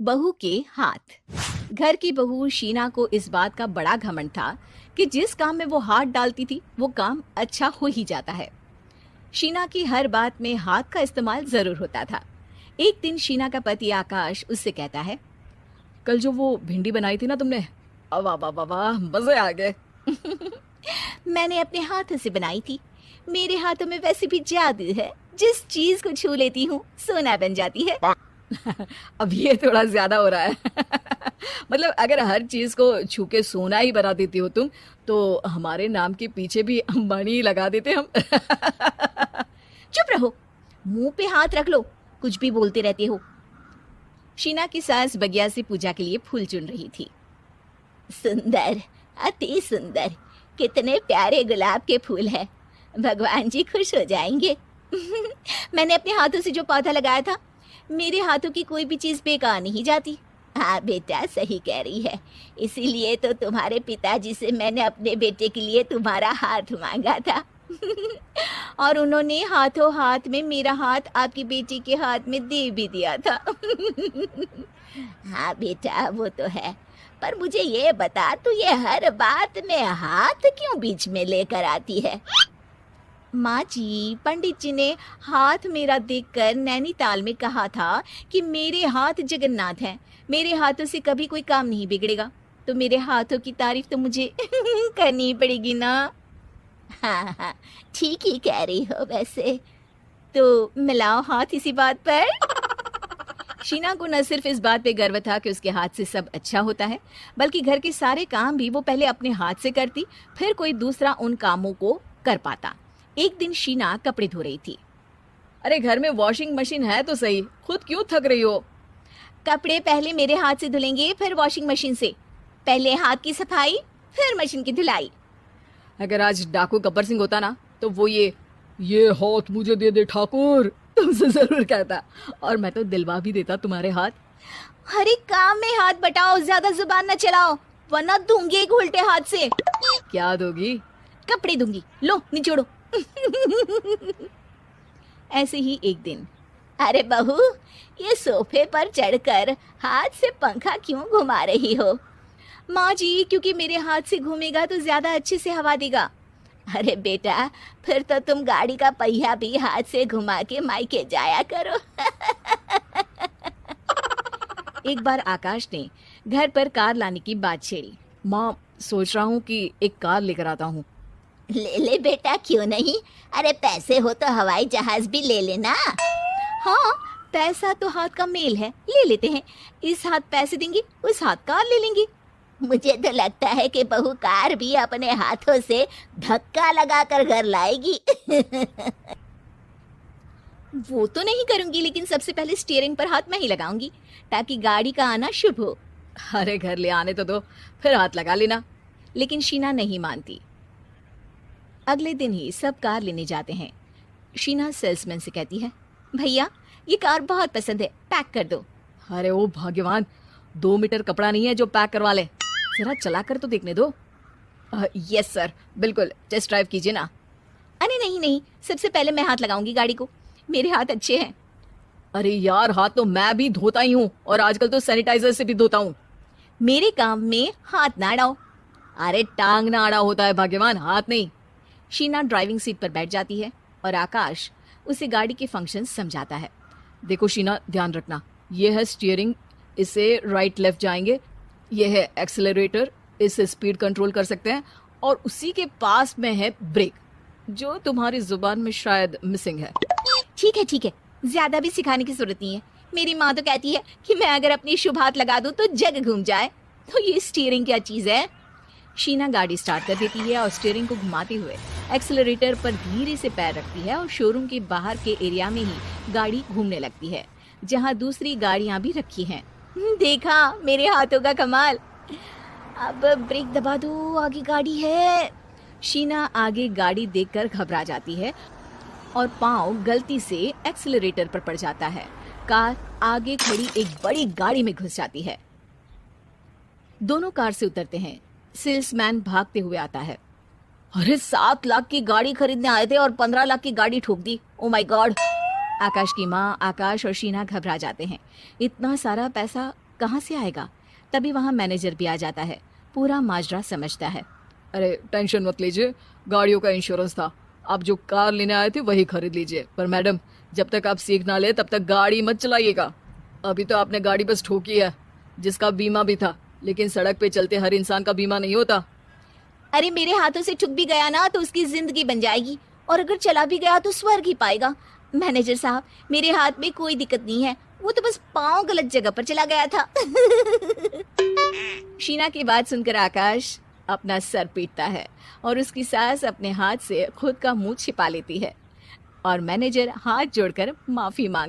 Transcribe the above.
बहू के हाथ। घर की बहू शीना को इस बात का बड़ा घमंड था कि जिस काम में वो हाथ डालती थी वो काम अच्छा हो ही जाता है। शीना की हर बात में हाथ का इस्तेमाल जरूर होता था। एक दिन शीना का पति आकाश उससे कहता है, कल जो वो भिंडी बनाई थी ना तुमने, वाह वाह वाह वाह, मजे आ गए। मैंने अपने हाथों से बनाई थी। मेरे हाथों में वैसे भी जादू है, जिस चीज को छू लेती हूँ सोना बन जाती है। अब ये थोड़ा ज्यादा हो रहा है। मतलब अगर हर चीज को छू के सोना ही बना देती हो तुम, तो हमारे नाम के पीछे भी मणि लगा देते हम। चुप रहो, मुंह पे हाथ रख लो, कुछ भी बोलते रहते हो। शीना की सास बगिया से पूजा के लिए फूल चुन रही थी। सुंदर, अति सुंदर, कितने प्यारे गुलाब के फूल हैं। भगवान जी खुश हो जाएंगे। मैंने अपने हाथों से जो पौधा लगाया था, मेरे हाथों की कोई भी चीज बेकार नहीं जाती। हाँ बेटा, सही कह रही है। इसीलिए तो तुम्हारे पिताजी से मैंने अपने बेटे के लिए तुम्हारा हाथ मांगा था। और उन्होंने हाथों हाथ में मेरा हाथ आपकी बेटी के हाथ में दे भी दिया था। हाँ बेटा, वो तो है, पर मुझे ये बता, तू ये हर बात में हाथ क्यों बीच में लेकर आती है? माँ जी, पंडित जी ने हाथ मेरा देखकर नैनीताल में कहा था कि मेरे हाथ जगन्नाथ हैं, मेरे हाथों से कभी कोई काम नहीं बिगड़ेगा। तो मेरे हाथों की तारीफ तो मुझे करनी पड़ेगी ना। हाँ हाँ, ठीक ही कह रही हो वैसे। तो मिलाओ हाथ इसी बात पर। शीना को न सिर्फ इस बात पे गर्व था कि उसके हाथ से सब अच्छा होता है, बल्कि घर के सारे काम भी वो पहले अपने हाथ से करती, फिर कोई दूसरा उन कामों को कर पाता। एक दिन शीना कपड़े धो रही थी। अरे घर में वॉशिंग मशीन है तो सही, खुद क्यों थक रही हो? कपड़े पहले मेरे हाथ से धुलेंगे, फिर वॉशिंग मशीन से। पहले हाथ की सफाई, फिर मशीन की धुलाई। अगर आज डाकू गब्बर सिंह होता ना, तो वो ये हाथ मुझे दे दे ठाकुर, तुमसे जरूर कहता, और मैं तो दिलवा भी देता तुम्हारे हाथ। हर एक काम में हाथ बटाओ, ज्यादा जुबान न चलाओ, वरना दूंगी एक उल्टे हाथ से। क्या दोगी? कपड़े दूंगी, लो निचोड़ो। ऐसे ही एक दिन, अरे बहू, ये सोफे पर चढ़कर हाथ से पंखा क्यों घुमा रही हो? माँ जी, क्योंकि मेरे हाथ से घूमेगा तो ज्यादा अच्छे से हवा देगा। अरे बेटा, फिर तो तुम गाड़ी का पहिया भी हाथ से घुमा के मायके जाया करो। एक बार आकाश ने घर पर कार लाने की बात छेड़ी। माँ, सोच रहा हूँ कि एक कार लेकर आता हूँ। ले ले बेटा, क्यों नहीं? अरे पैसे हो तो हवाई जहाज भी ले लेना। हाँ, पैसा तो हाथ का मेल है, ले लेते हैं। इस हाथ पैसे देंगी, उस हाथ कार ले लेंगी। मुझे तो लगता है कि बहू कार भी अपने हाथों से धक्का लगाकर घर लाएगी। वो तो नहीं करूंगी, लेकिन सबसे पहले स्टीयरिंग पर हाथ मैं ही लगाऊंगी, ताकि गाड़ी का आना शुभ हो। अरे घर ले आने तो दो, फिर हाथ लगा लेना। लेकिन शीना नहीं मानती। अगले दिन ही सब कार लेने जाते हैं। शीना सेल्समैन से कहती है, भैया ये कार बहुत पसंद है, पैक कर दो। अरे ओ भाग्यवान, 2 मीटर कपड़ा नहीं है जो पैक करवा ले, जरा चला कर तो देखने दो। यस सर, बिल्कुल, टेस्ट ड्राइव कीजिए ना। अरे नहीं नहीं, सबसे पहले मैं हाथ लगाऊंगी गाड़ी को, मेरे हाथ अच्छे हैं। अरे यार, हाथ तो मैं भी धोता ही हूँ, और आजकल तो सैनिटाइजर से भी धोता हूँ। मेरे काम में हाथ ना अड़ाओ। अरे टांग ना अड़ा होता है भाग्यवान, हाथ नहीं। शीना ड्राइविंग सीट पर बैठ जाती है और आकाश उसे गाड़ी के फंक्शन समझाता है। देखो शीना, ध्यान रखना, ये है स्टीयरिंग, इसे राइट लेफ्ट जाएंगे, ये है एक्सेलरेटर, इससे स्पीड कंट्रोल कर सकते हैं, और उसी के पास में है ब्रेक, जो तुम्हारी जुबान में शायद मिसिंग है। ठीक है, ज्यादा भी सिखाने की जरूरत नहीं है। मेरी माँ तो कहती है कि मैं अगर अपनी शुभ हाथ लगा दूं तो जग घूम जाए, तो ये स्टीयरिंग क्या चीज है? शीना गाड़ी स्टार्ट कर देती है और स्टीयरिंग को घुमाते हुए एक्सेलरेटर पर धीरे से पैर रखती है, और शोरूम के बाहर के एरिया में ही गाड़ी घूमने लगती है, जहाँ दूसरी गाड़ियाँ भी रखी हैं। देखा मेरे हाथों का कमाल। अब ब्रेक दबा दो, आगे गाड़ी है। शीना आगे गाड़ी देखकर घबरा जाती है और पाँव गलती से एक्सेलरेटर पर पड़ जाता है। कार आगे खड़ी एक बड़ी गाड़ी में घुस जाती है। दोनों कार से उतरते हैं। सेल्समैन भागते हुए आता है। अरे 7 लाख की गाड़ी खरीदने आए थे और 15 लाख की गाड़ी ठोक दी, ओ माय गॉड। आकाश की माँ, आकाश और शीना घबरा जाते हैं। इतना सारा पैसा कहाँ से आएगा? तभी वहाँ मैनेजर भी आ जाता है, पूरा माजरा समझता है। अरे टेंशन मत लीजिए, गाड़ियों का इंश्योरेंस था, आप जो कार लेने आए थे वही खरीद लीजिए। पर मैडम, जब तक आप सीख ना ले तब तक गाड़ी मत चलाइएगा। अभी तो आपने गाड़ी बस ठोकी है, जिसका बीमा भी था, लेकिन सड़क पे चलते हर इंसान का बीमा नहीं होता। अरे मेरे हाथों से ठुक भी गया ना तो उसकी जिंदगी बन जाएगी, और अगर चला भी गया तो स्वर्ग ही पाएगा। मैनेजर साहब, मेरे हाथ में कोई दिक्कत नहीं है, वो तो बस पाँव गलत जगह पर चला गया था। शीना की बात सुनकर आकाश अपना सर पीटता है और उसकी सास अपने हाथ से खुद का मुंह छिपा लेती है और मैनेजर हाथ जोड़कर माफी मांग